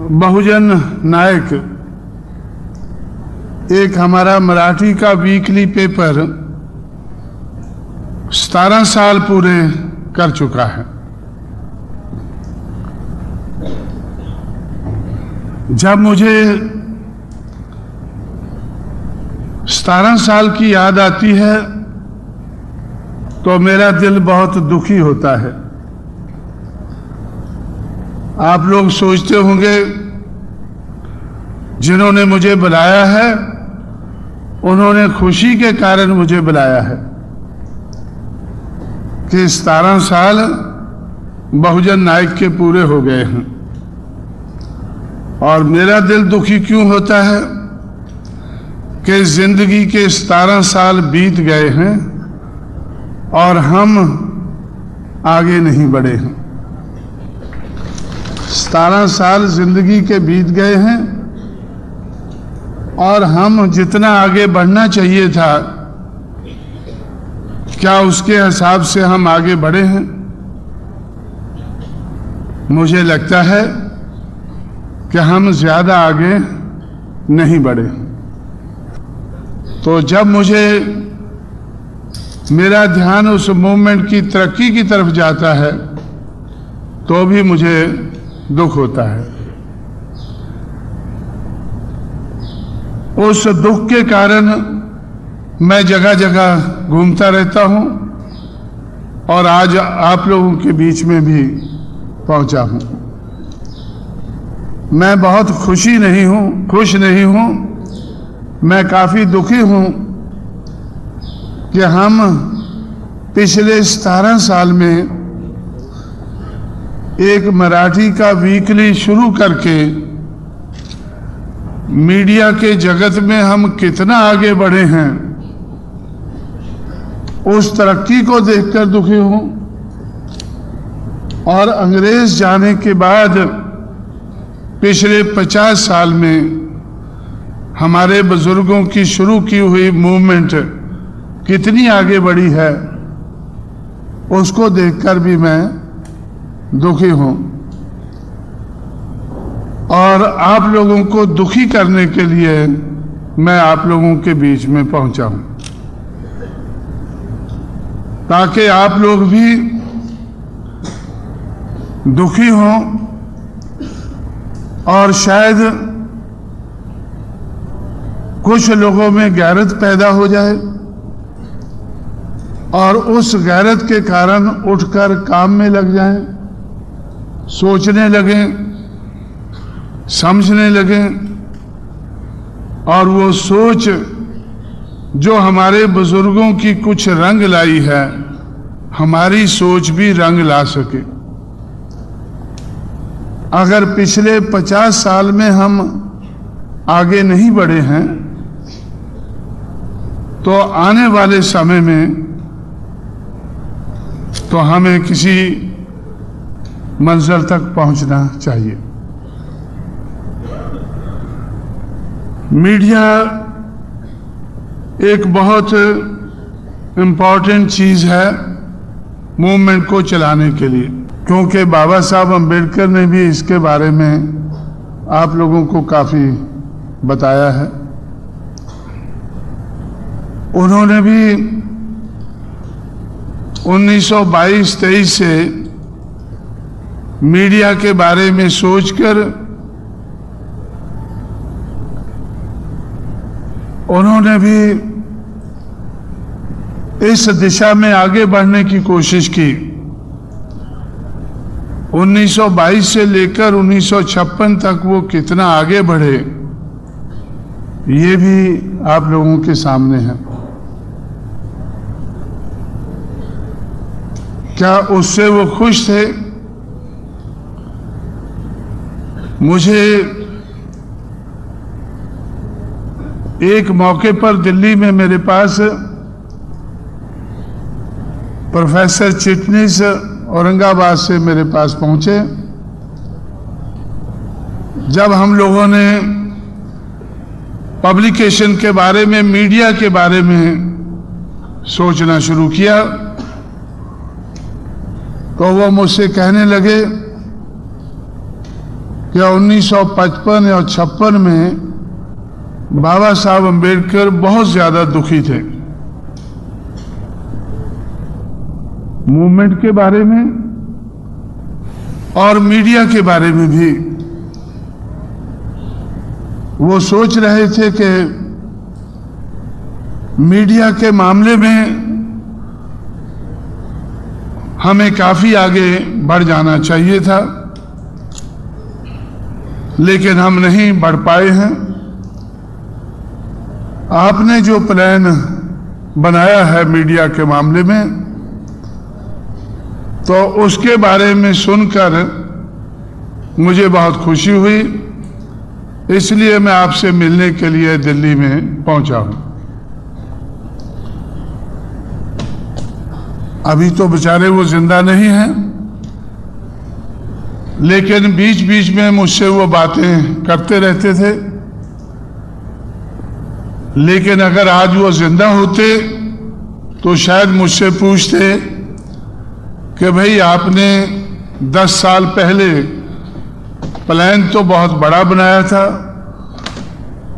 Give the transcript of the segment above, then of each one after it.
बहुजन नायक एक हमारा मराठी का वीकली पेपर 17 साल पूरे कर चुका है। जब मुझे 17 साल की याद आती है तो मेरा दिल बहुत दुखी होता है। आप लोग सोचते होंगे जिन्होंने मुझे बुलाया है उन्होंने खुशी के कारण मुझे बुलाया है कि 17 साल बहुजन नायक के पूरे हो गए हैं। और मेरा दिल दुखी क्यों होता है कि जिंदगी के 17 साल बीत गए हैं और हम आगे नहीं बढ़े हैं। 17 साल जिंदगी के बीत गए हैं और हम जितना आगे बढ़ना चाहिए था क्या उसके हिसाब से हम आगे बढ़े हैं? मुझे लगता है कि हम ज्यादा आगे नहीं बढ़े। तो जब मुझे मेरा ध्यान उस मूवमेंट की तरक्की की तरफ जाता है तो भी मुझे दुख होता है। उस दुख के कारण मैं जगह जगह घूमता रहता हूं और आज आप लोगों के बीच में भी पहुंचा हूं। मैं बहुत खुश नहीं हूं, मैं काफी दुखी हूं कि हम पिछले 17 साल में एक मराठी का वीकली शुरू करके मीडिया के जगत में हम कितना आगे बढ़े हैं उस तरक्की को देखकर दुखी हूं। और अंग्रेज जाने के बाद पिछले 50 साल में हमारे बुजुर्गों की शुरू की हुई मूवमेंट कितनी आगे बढ़ी है उसको देखकर भी मैं दुखी हूं। और आप लोगों को दुखी करने के लिए मैं आप लोगों के बीच में पहुंचा हूं ताकि आप लोग भी दुखी हों और शायद कुछ लोगों में गैरत पैदा हो जाए और उस गैरत के कारण उठकर काम में लग जाएं, सोचने लगें, समझने लगें और वो सोच जो हमारे बुजुर्गों की कुछ रंग लाई है हमारी सोच भी रंग ला सके। अगर पिछले 50 साल में हम आगे नहीं बढ़े हैं तो आने वाले समय में तो हमें किसी मंजिल तक पहुंचना चाहिए। मीडिया एक बहुत इम्पॉर्टेंट चीज है मूवमेंट को चलाने के लिए, क्योंकि बाबा साहब अम्बेडकर ने भी इसके बारे में आप लोगों को काफी बताया है। उन्होंने भी 1922-23 से मीडिया के बारे में सोचकर उन्होंने भी इस दिशा में आगे बढ़ने की कोशिश की। 1922 से लेकर 1956 तक वो कितना आगे बढ़े ये भी आप लोगों के सामने है। क्या उससे वो खुश थे? मुझे एक मौके पर दिल्ली में मेरे पास प्रोफेसर चिटनिस औरंगाबाद से मेरे पास पहुंचे। जब हम लोगों ने पब्लिकेशन के बारे में, मीडिया के बारे में सोचना शुरू किया तो वो मुझसे कहने लगे कि 1955 या 56 में बाबा साहब अम्बेडकर बहुत ज्यादा दुखी थे मूवमेंट के बारे में और मीडिया के बारे में भी। वो सोच रहे थे कि मीडिया के मामले में हमें काफी आगे बढ़ जाना चाहिए था, लेकिन हम नहीं बढ़ पाए हैं। आपने जो प्लान बनाया है मीडिया के मामले में, तो उसके बारे में सुनकर मुझे बहुत खुशी हुई, इसलिए मैं आपसे मिलने के लिए दिल्ली में पहुंचा हूं। अभी तो बेचारे वो जिंदा नहीं हैं, लेकिन बीच बीच में मुझसे वो बातें करते रहते थे। लेकिन अगर आज वो जिंदा होते तो शायद मुझसे पूछते कि भाई आपने 10 साल पहले प्लान तो बहुत बड़ा बनाया था,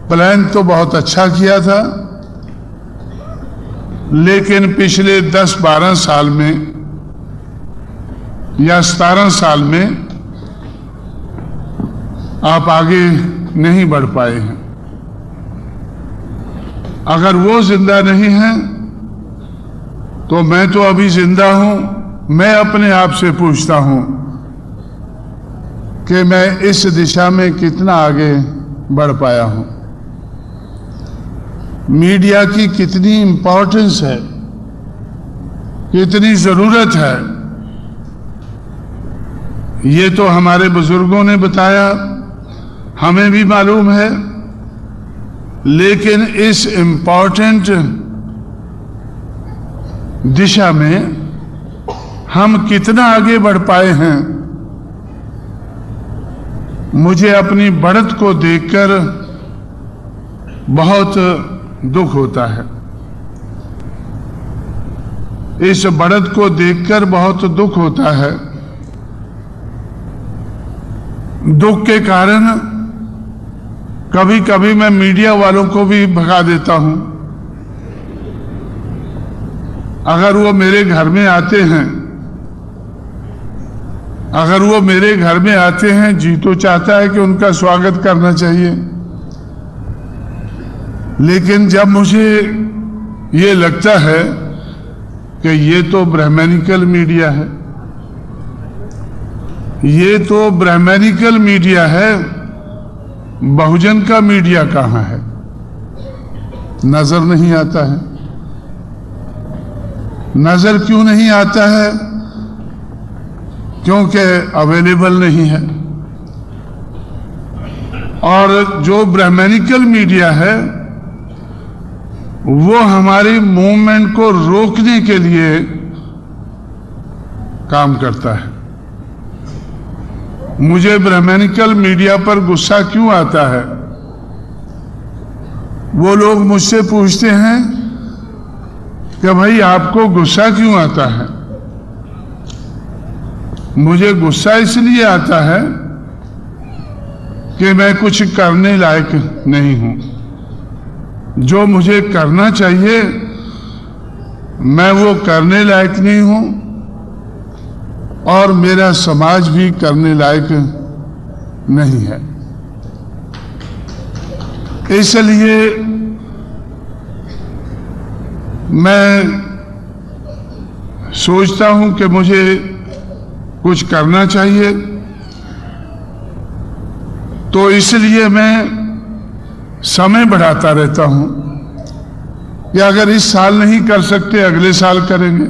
प्लान तो बहुत अच्छा किया था, लेकिन पिछले 10-12 साल में या 17 साल में आप आगे नहीं बढ़ पाए हैं। अगर वो जिंदा नहीं है तो मैं तो अभी जिंदा हूं। मैं अपने आप से पूछता हूं कि मैं इस दिशा में कितना आगे बढ़ पाया हूं। मीडिया की कितनी इंपॉर्टेंस है, कितनी जरूरत है, ये तो हमारे बुजुर्गों ने बताया, हमें भी मालूम है। लेकिन इस इंपॉर्टेंट दिशा में हम कितना आगे बढ़ पाए हैं, मुझे अपनी बढ़त को देखकर बहुत दुख होता है। इस बढ़त को देखकर बहुत दुख होता है। दुख के कारण कभी कभी मैं मीडिया वालों को भी भगा देता हूं। अगर वो मेरे घर में आते हैं, अगर वो मेरे घर में आते हैं, जी तो चाहता है कि उनका स्वागत करना चाहिए, लेकिन जब मुझे ये लगता है कि ये तो ब्राह्मणिकल मीडिया है, ये तो ब्राह्मणिकल मीडिया है, बहुजन का मीडिया कहां है, नजर नहीं आता है। नजर क्यों नहीं आता है? क्योंकि अवेलेबल नहीं है। और जो ब्राह्मणिकल मीडिया है वो हमारी मूवमेंट को रोकने के लिए काम करता है। मुझे ब्राह्मणिकल मीडिया पर गुस्सा क्यों आता है? वो लोग मुझसे पूछते हैं कि भाई आपको गुस्सा क्यों आता है? मुझे गुस्सा इसलिए आता है कि मैं कुछ करने लायक नहीं हूं। जो मुझे करना चाहिए मैं वो करने लायक नहीं हूं, और मेरा समाज भी करने लायक नहीं है। इसलिए मैं सोचता हूं कि मुझे कुछ करना चाहिए। तो इसलिए मैं समय बढ़ाता रहता हूं कि अगर इस साल नहीं कर सकते अगले साल करेंगे,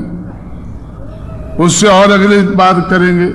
उससे और अगले बार करेंगे।